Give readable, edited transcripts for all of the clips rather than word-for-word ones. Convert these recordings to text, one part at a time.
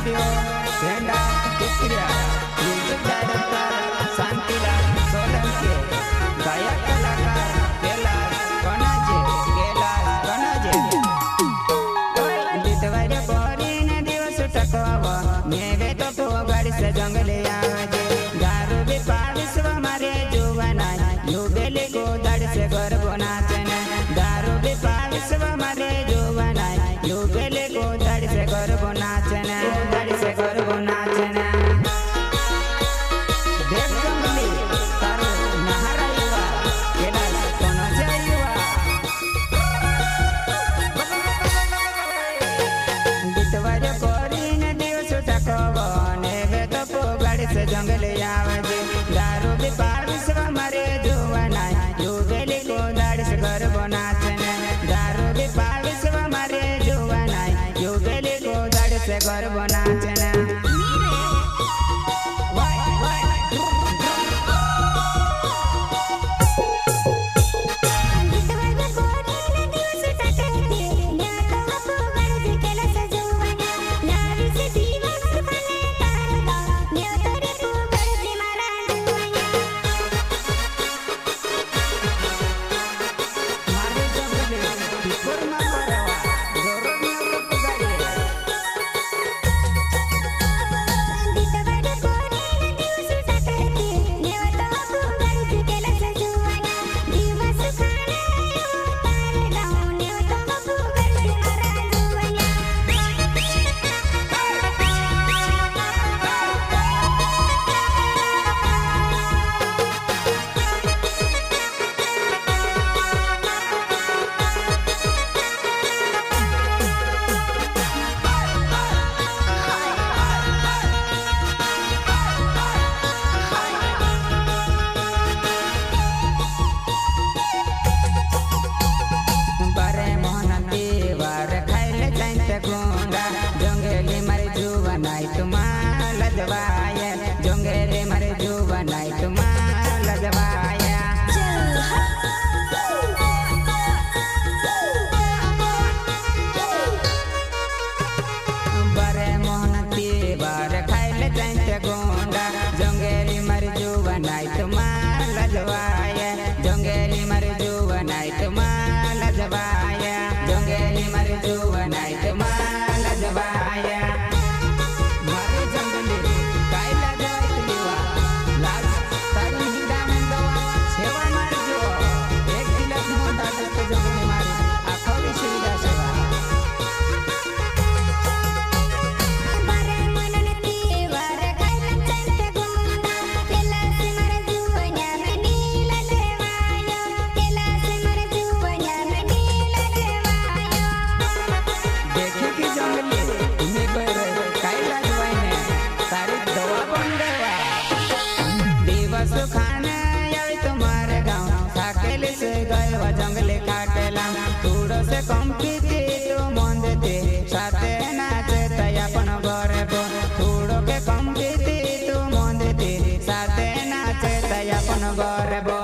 audio झेंडा Tikaria music director Shantilal Solanki गायक कलाकार कैलाश कणाजे बीतवारे बोरीने दिवस टकवावा मेवे तो पोगाड़ी से जंगले आवे दारू भी पाविसवा मारे जुवना युबेले को दाड़ से घर बनाचने दारू भी पाविसवा मारे जुवना युबेले को दाड़ से घर बनाचने दाड़ से घर बनाचने देख जंगली तारो नहरायुवा कैलाश कणाजेयुवा बीतवारे बोरीने दिवस टकवा मेवे तो पोगाड़ी से जंगले आवे दारू भी पाविसवा मारे जुवना युबेले को दाड़ से घर बनाचने दारू भी पाविसवा मारे जुवना युबेले को दाड़ से घर बनाचने जोंगेले मारे जुवनाई तुम्हारा लजवाया बरे मोहनती बार खाइले जाइते गोंडा जोंगेली मारे जुवनाई तुम्हारा लजवाया जोंगेली मारे जुवनाई तुम्हारा लजवाया जोंगेली मारे जुवनाई तुम्हारा लजवाया जंगले काटेला थोड़ो से कंपीते तो मन देते साथे नाचे तयापन घरे बो थोड़ो के कंपीते तो मन देते साथे नाचे तयापन घरे बो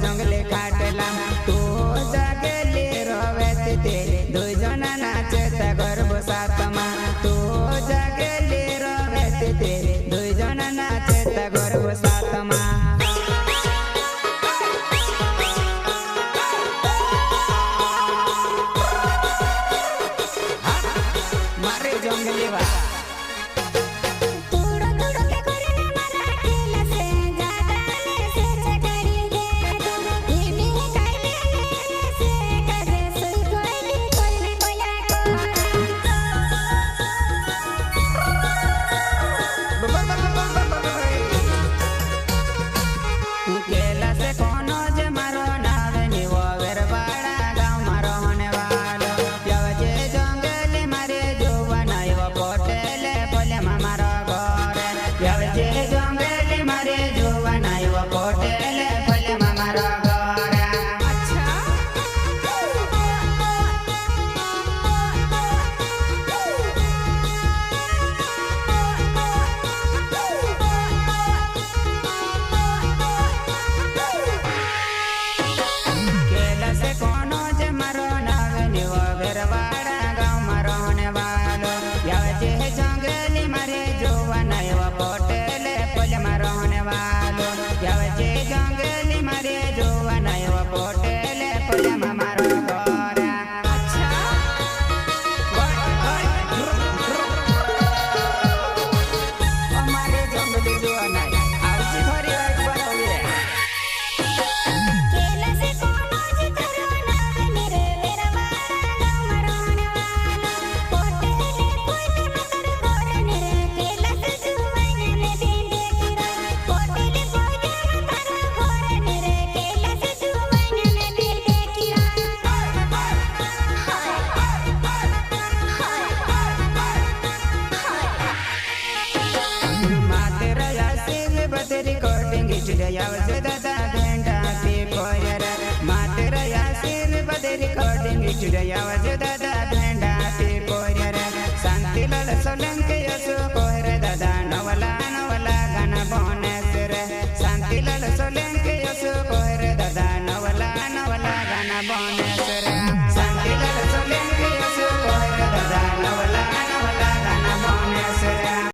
जंगले काटला तो जगले रवेते दो जना नाचे घर बसातमा तो जगले रवेते दो जना नाचे घर बसातमा मारे जंगले वा आवजे दादा भेंडा पेपर मात्र यासीर बदे रिकॉर्डिंग आवजे दादा भेंडा पेपर शांतिलाल सोलंकी असो कोहर दादा नवला